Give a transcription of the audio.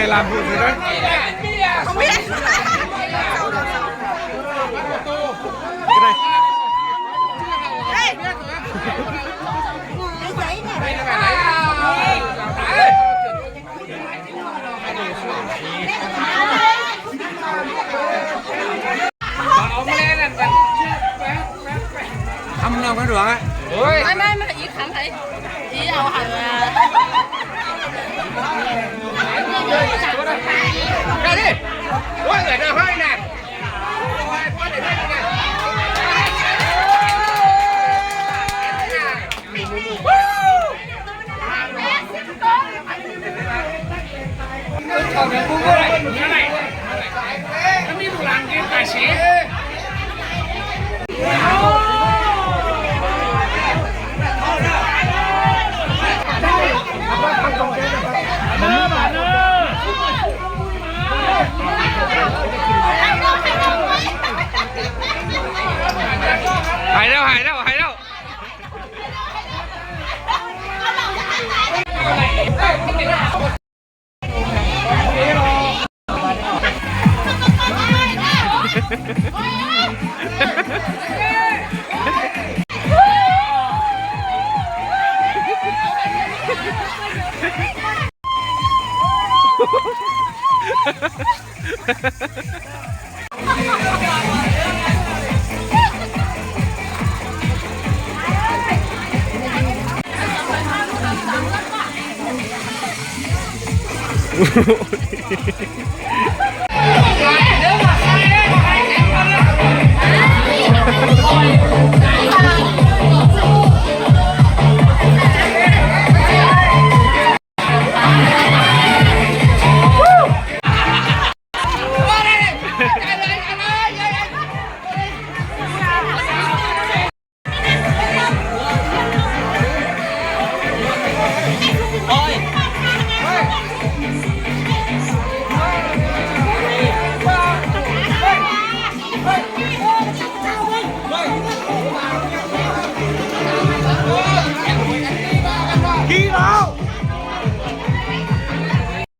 ายลำพูดเลยนะของพี่เฮ้ยไอ้ใจเนี่ยทำเงากันหรอฮะไม่อีกครั้งไหนอีเอาหันมาได้ดิว่าเกิดอะไรนะเอาเงินกูก็ได้อะไรถ้ามีบุหรี่กินแต่ชีหายแล้ว